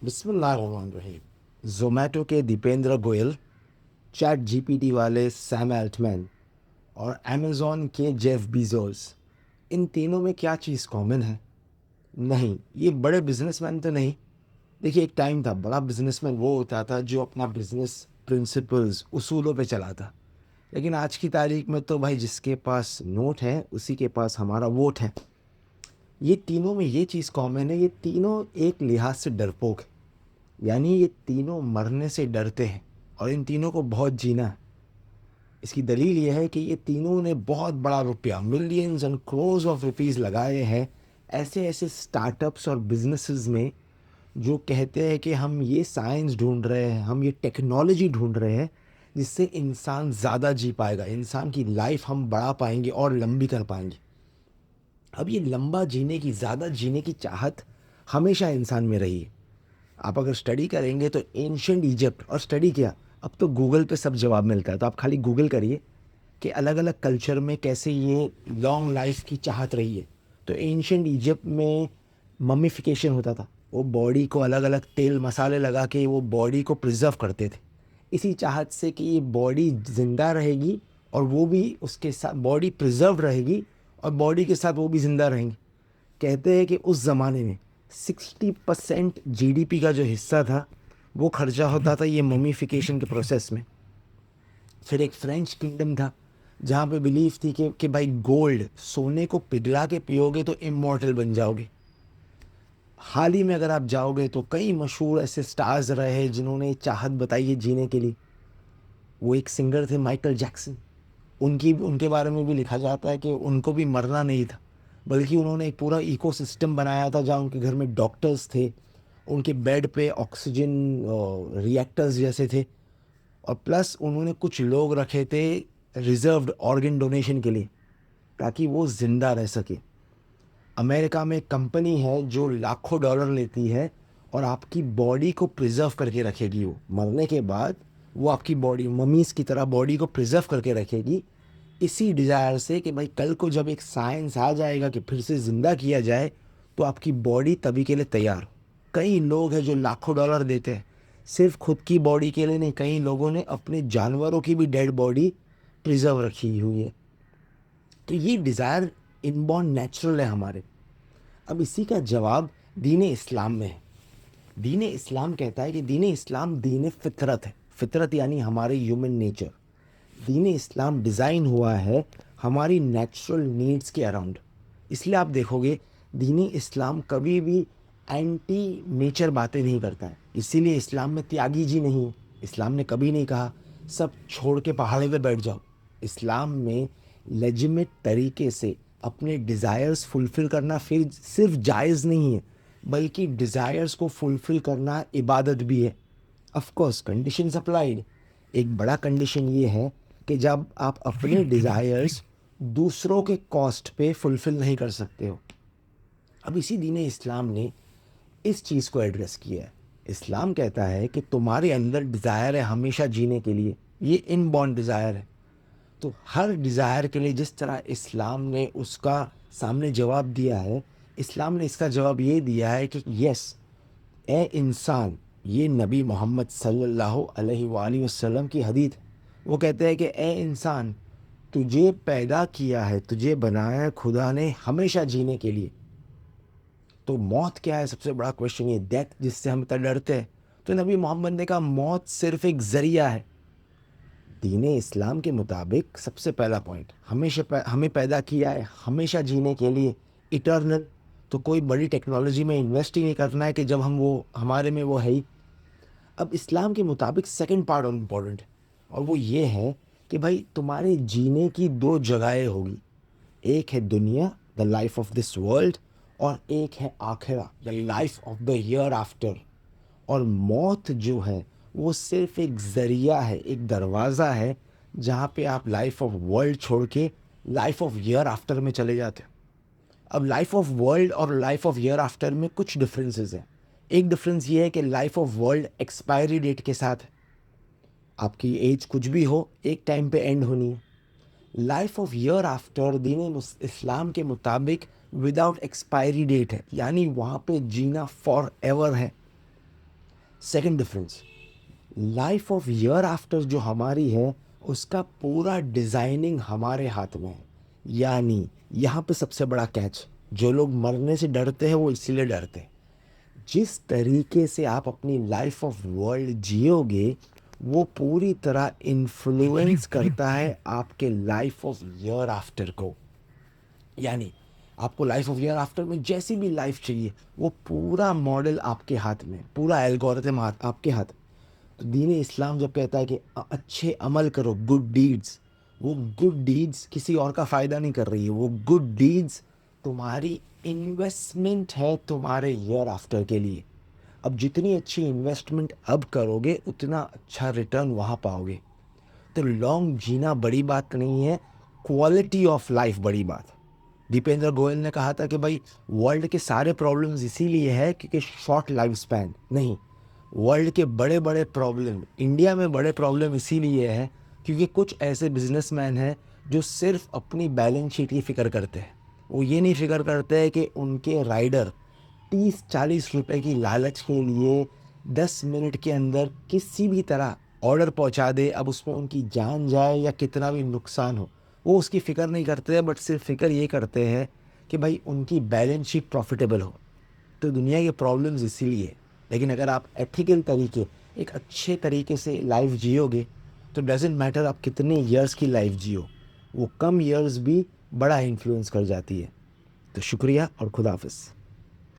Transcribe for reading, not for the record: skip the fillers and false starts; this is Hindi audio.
बिस्मिल्लाहिर्रहमानिर्रहीम। ज़ोमैटो के दीपेंद्र गोयल, चैट जीपीटी वाले सैम एल्टमैन और अमेज़ॉन के जेफ बीजोस, इन तीनों में क्या चीज़ कॉमन है? नहीं, ये बड़े बिजनेसमैन तो नहीं। देखिए, एक टाइम था, बड़ा बिजनेसमैन वो होता था जो अपना बिजनेस प्रिंसिपल्स उसूलों पे चलाता। लेकिन आज की तारीख में तो भाई जिसके पास नोट है उसी के पास हमारा वोट है। ये तीनों में ये चीज़ कॉमन है, ये तीनों एक लिहाज से डरपोक है। यानी ये तीनों मरने से डरते हैं और इन तीनों को बहुत जीना है। इसकी दलील ये है कि ये तीनों ने बहुत बड़ा रुपया, millions and crores of rupees लगाए हैं ऐसे ऐसे स्टार्टअप्स और बिजनेसेस में जो कहते हैं कि हम ये साइंस ढूंढ रहे हैं, हम ये टेक्नोलॉजी ढूंढ रहे हैं जिससे इंसान ज़्यादा जी पाएगा, इंसान की लाइफ हम बढ़ा पाएंगे और लंबी कर पाएंगे। अब ये लंबा जीने की, ज़्यादा जीने की चाहत हमेशा इंसान में रही है। आप अगर स्टडी करेंगे तो एंशियंट इजिप्ट, और स्टडी किया, अब तो गूगल पे सब जवाब मिलता है, तो आप खाली गूगल करिए कि अलग अलग कल्चर में कैसे ये लॉन्ग लाइफ की चाहत रही है। तो एंशियंट इजिप्ट में मम्मीफिकेशन होता था, वो बॉडी को अलग अलग तेल मसाले लगा के वो बॉडी को प्रिजर्व करते थे, इसी चाहत से कि ये बॉडी ज़िंदा रहेगी और वो भी उसके साथ बॉडी प्रिजर्व रहेगी और बॉडी के साथ वो भी ज़िंदा रहेंगी। कहते हैं कि उस ज़माने में 60% जीडीपी का जो हिस्सा था वो खर्चा होता था ये ममीफिकेशन के प्रोसेस में। फिर एक फ्रेंच किंगडम था जहाँ पे बिलीफ थी कि भाई गोल्ड, सोने को पिघला के पियोगे तो इमॉर्टल बन जाओगे। हाल ही में अगर आप जाओगे तो कई मशहूर ऐसे स्टार्स रहे जिन्होंने चाहत बताई है जीने के लिए। वो एक सिंगर थे माइकल जैक्सन, उनकी उनके बारे में भी लिखा जाता है कि उनको भी मरना नहीं था, बल्कि उन्होंने एक पूरा इकोसिस्टम बनाया था जहाँ उनके घर में डॉक्टर्स थे, उनके बेड पे ऑक्सीजन रिएक्टर्स जैसे थे, और प्लस उन्होंने कुछ लोग रखे थे रिजर्व्ड ऑर्गन डोनेशन के लिए ताकि वो ज़िंदा रह सके। अमेरिका में एक कंपनी है जो लाखों डॉलर लेती है और आपकी बॉडी को प्रिजर्व करके रखेगी, वो मरने के बाद वो आपकी बॉडी ममीज़ की तरह बॉडी को प्रिजर्व करके रखेगी, इसी डिज़ायर से कि भाई कल को जब एक साइंस आ जाएगा कि फिर से ज़िंदा किया जाए तो आपकी बॉडी तभी के लिए तैयार हो। कई लोग हैं जो लाखों डॉलर देते हैं सिर्फ खुद की बॉडी के लिए नहीं, कई लोगों ने अपने जानवरों की भी डेड बॉडी प्रिजर्व रखी हुई है। तो ये डिज़ायर इनबॉर्न नेचुरल है हमारे। अब इसी का जवाब दीन इस्लाम में है। दीन इस्लाम कहता है कि दीन इस्लाम दीन फितरत है। फितरत यानी हमारे ह्यूमन नेचर। दीन इस्लाम डिज़ाइन हुआ है हमारी नेचुरल नीड्स के अराउंड। इसलिए आप देखोगे दीन इस्लाम कभी भी एंटी नेचर बातें नहीं करता है। इसीलिए इस्लाम में त्यागी जी नहीं है। इस्लाम ने कभी नहीं कहा सब छोड़ के पहाड़े पे बैठ जाओ। इस्लाम में लेजिमिट तरीके से अपने डिज़ायर्स फुलफ़िल करना फिर सिर्फ जायज़ नहीं है, बल्कि डिज़ायर्स को फुलफ़िल करना इबादत भी है। Of course conditions applied. एक बड़ा कंडीशन ये है कि जब आप अपने डिज़ायर्स दूसरों के कॉस्ट पे फुलफ़िल नहीं कर सकते हो। अब इसी दीन इस्लाम ने इस चीज़ को एड्रेस किया है। इस्लाम कहता है कि तुम्हारे अंदर डिज़ायर है हमेशा जीने के लिए, ये इनबॉर्न डिज़ायर है। तो हर डिज़ायर के लिए जिस तरह इस्लाम ने उसका सामने जवाब दिया है, इस्लाम ने इसका जवाब ये दिया है कि यस, ए इंसान, ये नबी मोहम्मद सल्लल्लाहु अलैहि वसल्लम की हदीस है। वो कहते हैं कि ए इंसान, तुझे पैदा किया है, तुझे बनाया है खुदा ने हमेशा जीने के लिए। तो मौत क्या है? सबसे बड़ा क्वेश्चन ये, डेथ जिससे हम इतना डरते हैं। तो नबी मोहम्मद ने कहा मौत सिर्फ एक ज़रिया है। दीन इस्लाम के मुताबिक सबसे पहला पॉइंट, हमें पैदा किया है हमेशा जीने के लिए, इटर्नल। तो कोई बड़ी टेक्नोलॉजी में इन्वेस्ट ही नहीं करना है कि जब हम वो हमारे में वो है ही। अब इस्लाम के मुताबिक सेकंड पार्ट और इम्पोर्टेंट है, और वो ये है कि भाई तुम्हारे जीने की दो जगहें होगी। एक है दुनिया, the life of this world, और एक है आखिरा, the life of the year after. और मौत जो है वो सिर्फ एक ज़रिया है, एक दरवाज़ा है जहाँ पे आप लाइफ ऑफ वर्ल्ड छोड़ के लाइफ ऑफ ईयर आफ्टर में चले जाते हो। अब लाइफ ऑफ वर्ल्ड और लाइफ ऑफ ईयर आफ्टर में कुछ डिफरेंसेस हैं। एक डिफरेंस ये है कि life of world expiry date के साथ है। आपकी एज कुछ भी हो, एक टाइम पे एंड होनी है। लाइफ ऑफ ईयर आफ्टर दीन इस्लाम के मुताबिक विदाउट एक्सपायरी डेट है, यानी वहाँ पे जीना फॉर एवर है। Second difference, life of year after जो हमारी है उसका पूरा डिज़ाइनिंग हमारे हाथ में है। यानी यहाँ पे सबसे बड़ा कैच, जो लोग मरने से डरते हैं वो इसीलिए डरते हैं। जिस तरीके से आप अपनी लाइफ ऑफ वर्ल्ड जियोगे वो पूरी तरह इन्फ्लुएंस करता है आपके लाइफ ऑफ ईयर आफ्टर को। यानी आपको लाइफ ऑफ ईयर आफ्टर में जैसी भी लाइफ चाहिए वो पूरा मॉडल आपके हाथ में, पूरा एल्गोरिथम आपके हाथ। तो दीन इस्लाम जब कहता है कि अच्छे अमल करो, गुड डीड्स, वो गुड डीड्स किसी और का फ़ायदा नहीं कर रही है, वो गुड डीड्स तुम्हारी इन्वेस्टमेंट है तुम्हारे ईयर आफ्टर के लिए। अब जितनी अच्छी इन्वेस्टमेंट अब करोगे उतना अच्छा रिटर्न वहाँ पाओगे। तो लॉन्ग जीना बड़ी बात नहीं है, क्वालिटी ऑफ लाइफ बड़ी बात। दीपेंद्र गोयल ने कहा था कि भाई वर्ल्ड के सारे प्रॉब्लम्स इसीलिए है क्योंकि शॉर्ट लाइफ स्पैन नहीं, वर्ल्ड के बड़े बड़े प्रॉब्लम, इंडिया में बड़े प्रॉब्लम इसीलिए है क्योंकि कुछ ऐसे बिजनेसमैन हैं जो सिर्फ अपनी बैलेंस शीट की फ़िक्र करते हैं। वो ये नहीं फिक्र करते हैं कि उनके राइडर 30-40 रुपए की लालच के लिए 10 मिनट के अंदर किसी भी तरह ऑर्डर पहुंचा दे, अब उसमें उनकी जान जाए या कितना भी नुकसान हो, वो उसकी फ़िक्र नहीं करते हैं, बट सिर्फ फ़िक्र ये करते हैं कि भाई उनकी बैलेंस शीट प्रॉफिटेबल हो। तो दुनिया के प्रॉब्लम्स इसीलिए। लेकिन अगर आप एथिकल तरीके, एक अच्छे तरीके से लाइफ जियोगे तो डजेंट मैटर आप कितने ईयर्स की लाइफ जियो, वो कम ईयर्स भी बड़ा इन्फ्लुएंस कर जाती है। तो शुक्रिया और खुदा हाफिज़।